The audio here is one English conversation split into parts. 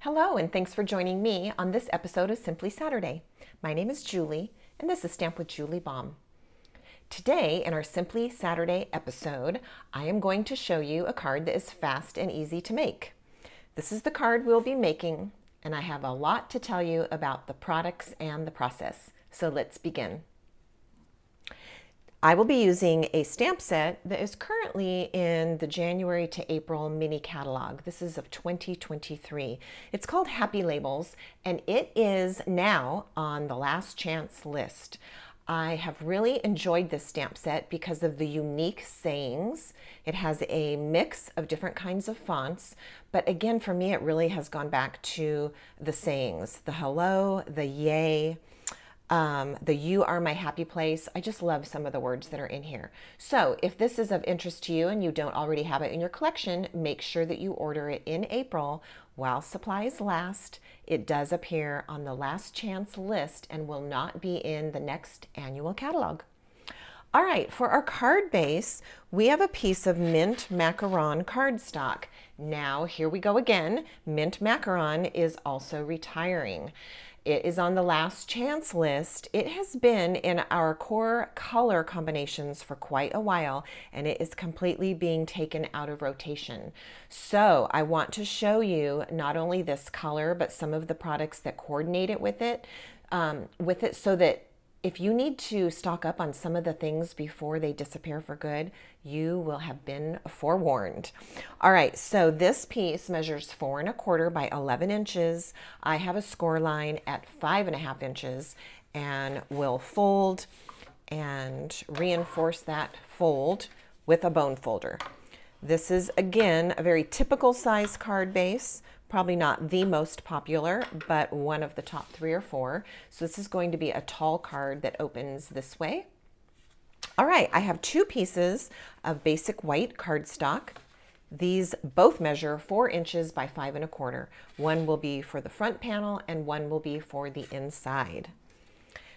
Hello, and thanks for joining me on this episode of Simply Saturday. My name is Julie, and this is Stamp with Julie Baum. Today, in our Simply Saturday episode, I am going to show you a card that is fast and easy to make. This is the card we'll be making, and I have a lot to tell you about the products and the process. So let's begin. I will be using a stamp set that is currently in the January to April mini catalog. This is of 2023. It's called Happy Labels, and it is now on the last chance list. I have really enjoyed this stamp set because of the unique sayings. It has a mix of different kinds of fonts, but again, for me, it really has gone back to the sayings, the hello, the yay, the you are my happy place. I just love some of the words that are in here. So if this is of interest to you and you don't already have it in your collection, make sure that you order it in April while supplies last. It does appear on the last chance list and will not be in the next annual catalog. All right, for our card base, we have a piece of mint macaron cardstock. Now, here we go again. Mint macaron is also retiring. It is on the last chance list. It has been in our core color combinations for quite a while, and it is completely being taken out of rotation. So I want to show you not only this color, but some of the products that coordinate it with it, so that if you need to stock up on some of the things before they disappear for good, you will have been forewarned. All right, so this piece measures 4 1/4 by 11 inches. I have a score line at 5 1/2 inches and will fold and reinforce that fold with a bone folder. This is, again, a very typical size card base. Probably not the most popular, but one of the top 3 or 4. So this is going to be a tall card that opens this way. All right, I have 2 pieces of basic white cardstock. These both measure 4 inches by 5 1/4. One will be for the front panel and one will be for the inside.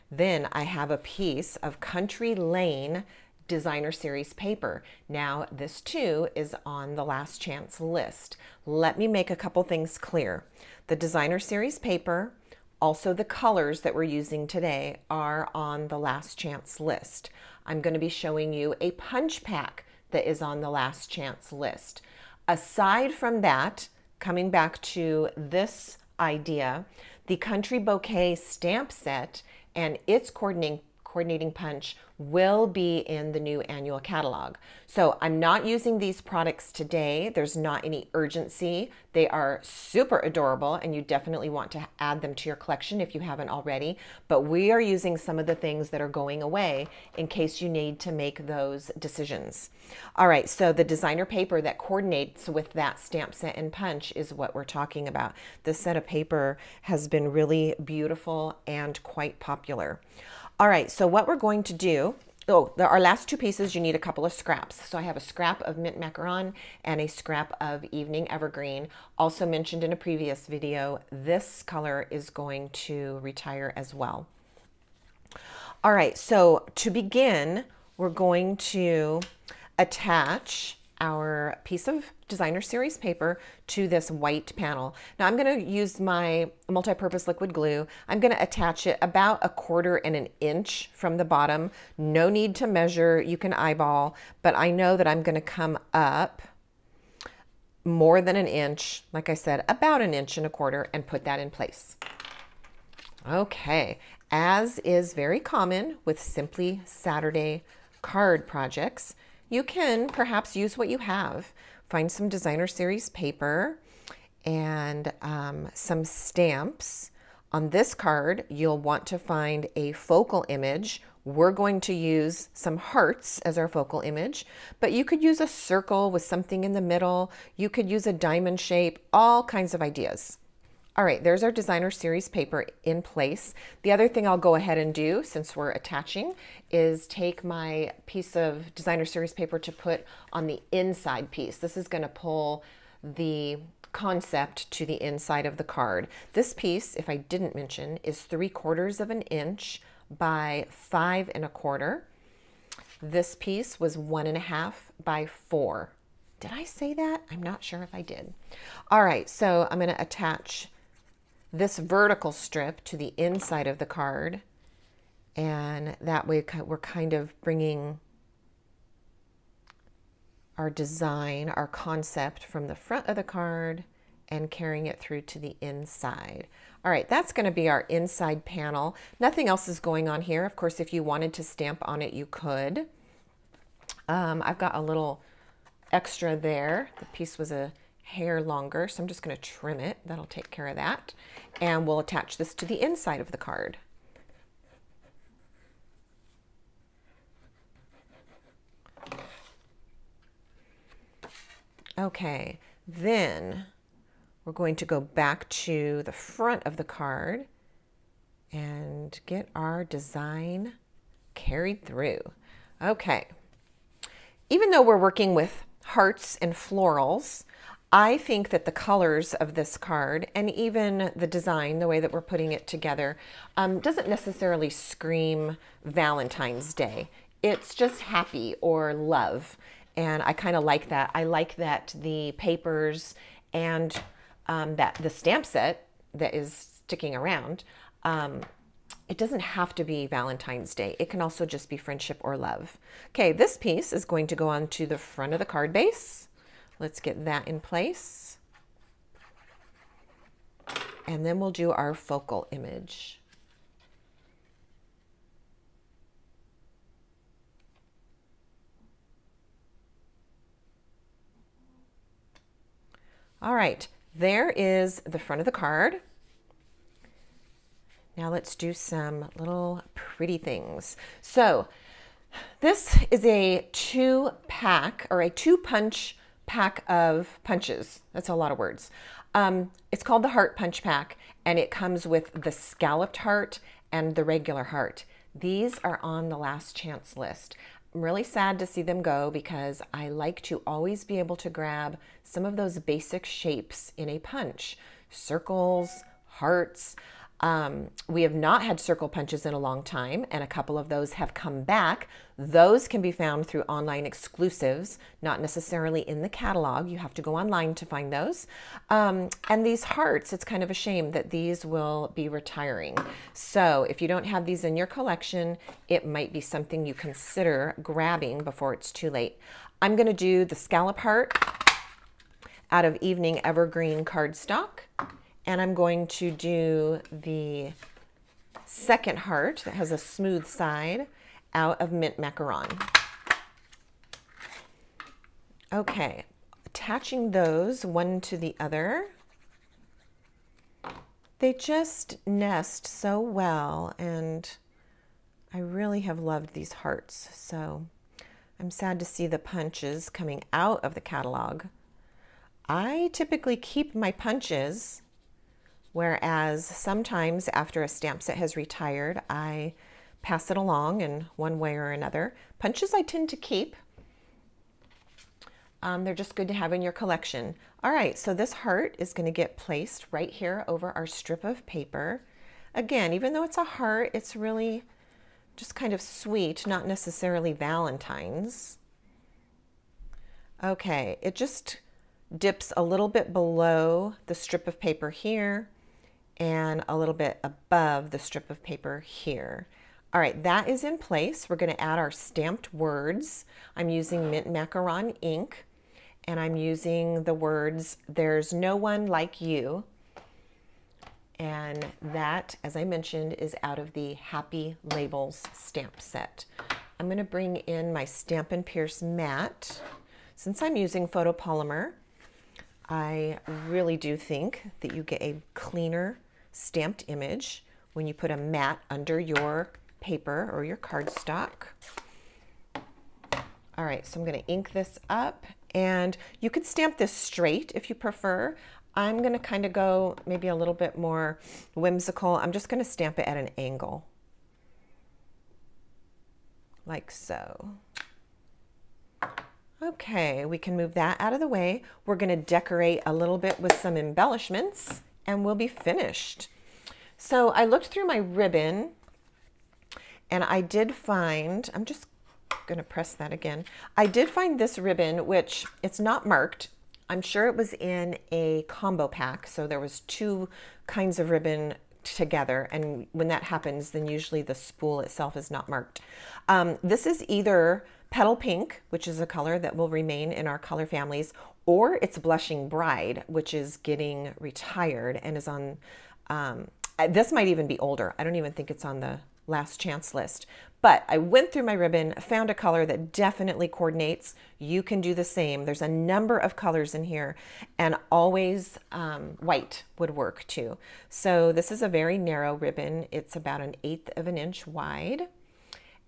Then I have a piece of Country Lane Designer Series paper. Now this too is on the last chance list. Let me make a couple things clear. The Designer Series paper, also the colors that we're using today, are on the last chance list. I'm going to be showing you a punch pack that is on the last chance list. Aside from that, coming back to this idea, the Country Bouquet stamp set and its coordinating punch will be in the new annual catalog. So I'm not using these products today. There's not any urgency. They are super adorable and you definitely want to add them to your collection if you haven't already. But we are using some of the things that are going away in case you need to make those decisions. All right, so the designer paper that coordinates with that stamp set and punch is what we're talking about. This set of paper has been really beautiful and quite popular. All right, so what we're going to do, our last 2 pieces, you need a couple of scraps. So I have a scrap of mint macaron and a scrap of evening evergreen. Also mentioned in a previous video, this color is going to retire as well. All right, so to begin, we're going to attach our piece of Designer Series paper to this white panel. Now I'm going to use my multi-purpose liquid glue. I'm going to attach it about 1/4 and 1 inch from the bottom. No need to measure, you can eyeball, but I know that I'm going to come up more than 1 inch, like I said, about 1 1/4 inch, and put that in place. Okay, as is very common with Simply Saturday card projects, you can perhaps use what you have. Find some Designer Series paper and some stamps. On this card, you'll want to find a focal image. We're going to use some hearts as our focal image, but you could use a circle with something in the middle. You could use a diamond shape, all kinds of ideas. All right, there's our Designer Series paper in place. The other thing I'll go ahead and do, since we're attaching, is take my piece of Designer Series paper to put on the inside piece. This is going to pull the concept to the inside of the card. This piece, if I didn't mention, is 3/4 inch by 5 1/4. This piece was 1 1/2 by 4. Did I say that? I'm not sure if I did. All right, so I'm going to attach this vertical strip to the inside of the card, and that way we're kind of bringing our design, our concept from the front of the card and carrying it through to the inside. All right, that's going to be our inside panel. Nothing else is going on here. Of course, if you wanted to stamp on it, you could. I've got a little extra there. The piece was a hair longer, so I'm just going to trim it. That'll take care of that. And we'll attach this to the inside of the card. Okay, then we're going to go back to the front of the card and get our design carried through. Okay, even though we're working with hearts and florals, I think that the colors of this card and even the design, the way that we're putting it together, doesn't necessarily scream Valentine's Day. It's just happy or love. And I kind of like that. I like that the papers and that the stamp set that is sticking around, it doesn't have to be Valentine's Day. It can also just be friendship or love. Okay, this piece is going to go on to the front of the card base. Let's get that in place. And then we'll do our focal image. All right, there is the front of the card. Now let's do some little pretty things. So this is a 2-pack or a 2-punch pack of punches. That's a lot of words. It's called the Heart Punch Pack, and it comes with the scalloped heart and the regular heart. These are on the last chance list. I'm really sad to see them go because I like to always be able to grab some of those basic shapes in a punch. Circles, hearts. We have not had circle punches in a long time, and a couple of those have come back. Those can be found through online exclusives, not necessarily in the catalog. You have to go online to find those. And these hearts, it's kind of a shame that these will be retiring. So if you don't have these in your collection, it might be something you consider grabbing before it's too late. I'm going to do the scallop heart out of Evening Evergreen cardstock. And I'm going to do the second heart that has a smooth side out of Mint Macaron. Okay, attaching those one to the other. They just nest so well, and I really have loved these hearts. So I'm sad to see the punches coming out of the catalog. I typically keep my punches, whereas sometimes after a stamp set has retired, I pass it along in one way or another. Punches I tend to keep. They're just good to have in your collection. All right, so this heart is going to get placed right here over our strip of paper. Again, even though it's a heart, it's really just kind of sweet, not necessarily Valentine's. Okay, it just dips a little bit below the strip of paper here and a little bit above the strip of paper here. All right, that is in place. We're going to add our stamped words. I'm using Mint Macaron ink, and I'm using the words, "There's no one like you." And that, as I mentioned, is out of the Happy Labels stamp set. I'm going to bring in my Stampin' Pierce mat. Since I'm using photopolymer, I really do think that you get a cleaner stamped image when you put a mat under your paper or your cardstock. All right, so I'm going to ink this up, and you could stamp this straight if you prefer. I'm going to kind of go maybe a little bit more whimsical. I'm just going to stamp it at an angle, like so. Okay, we can move that out of the way. We're going to decorate a little bit with some embellishments, and we'll be finished. So I looked through my ribbon, and I did find, I'm just going to press that again. I did find this ribbon, which it's not marked. I'm sure it was in a combo pack, so there was 2 kinds of ribbon together, and when that happens, then usually the spool itself is not marked. This is either Petal Pink, which is a color that will remain in our color families, or it's Blushing Bride, which is getting retired and is on, this might even be older. I don't even think it's on the last chance list. But I went through my ribbon, found a color that definitely coordinates. You can do the same. There's a number of colors in here, and always white would work too. So this is a very narrow ribbon. It's about 1/8 of an inch wide.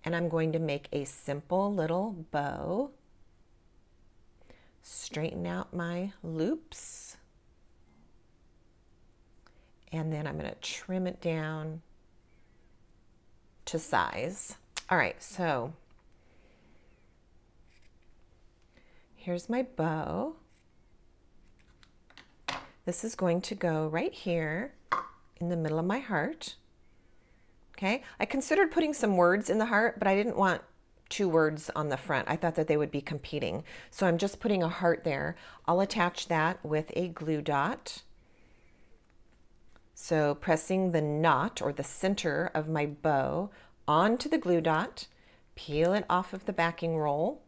And I'm going to make a simple little bow. Straighten out my loops. And then I'm going to trim it down to size. All right, so here's my bow. This is going to go right here in the middle of my heart. Okay, I considered putting some words in the heart, but I didn't want 2 words on the front. I thought that they would be competing. So I'm just putting a heart there. I'll attach that with a glue dot. So pressing the knot or the center of my bow onto the glue dot, peel it off of the backing roll.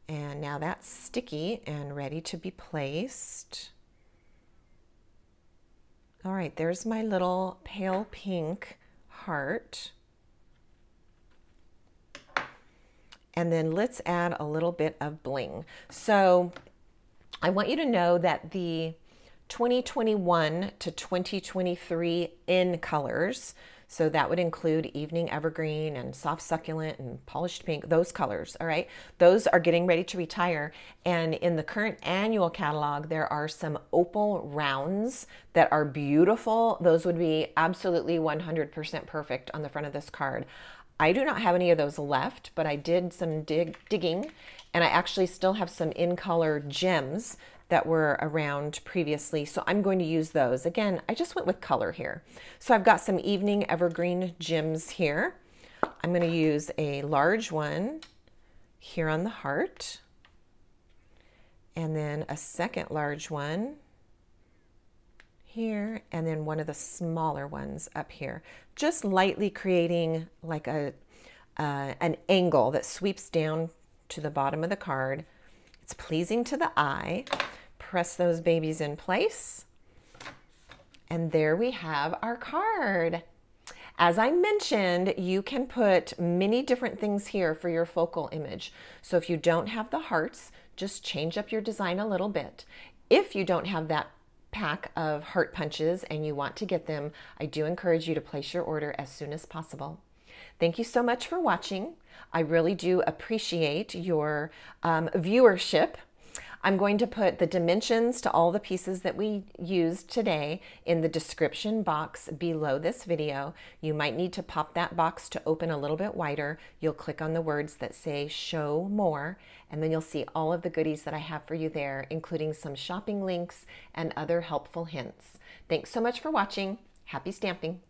And now that's sticky and ready to be placed. All right, there's my little pale pink heart. And then let's add a little bit of bling. So I want you to know that the 2021 to 2023 in colors, so that would include Evening Evergreen and Soft Succulent and Polished Pink, those colors, all right? Those are getting ready to retire. And in the current annual catalog, there are some opal rounds that are beautiful. Those would be absolutely 100% perfect on the front of this card. I do not have any of those left, but I did some digging, and I actually still have some in-color gems that were around previously, so I'm going to use those. Again, I just went with color here. So I've got some Evening Evergreen gems here. I'm going to use a large one here on the heart, and then a second large one here, and then one of the smaller ones up here, just lightly creating like an angle that sweeps down to the bottom of the card. It's pleasing to the eye. Press those babies in place, and there we have our card. As I mentioned, you can put many different things here for your focal image. So if you don't have the hearts, just change up your design a little bit. If you don't have that pack of heart punches and you want to get them, I do encourage you to place your order as soon as possible. Thank you so much for watching. I really do appreciate your viewership. I'm going to put the dimensions to all the pieces that we used today in the description box below this video. You might need to pop that box to open a little bit wider. You'll click on the words that say show more, and then you'll see all of the goodies that I have for you there, including some shopping links and other helpful hints. Thanks so much for watching. Happy stamping.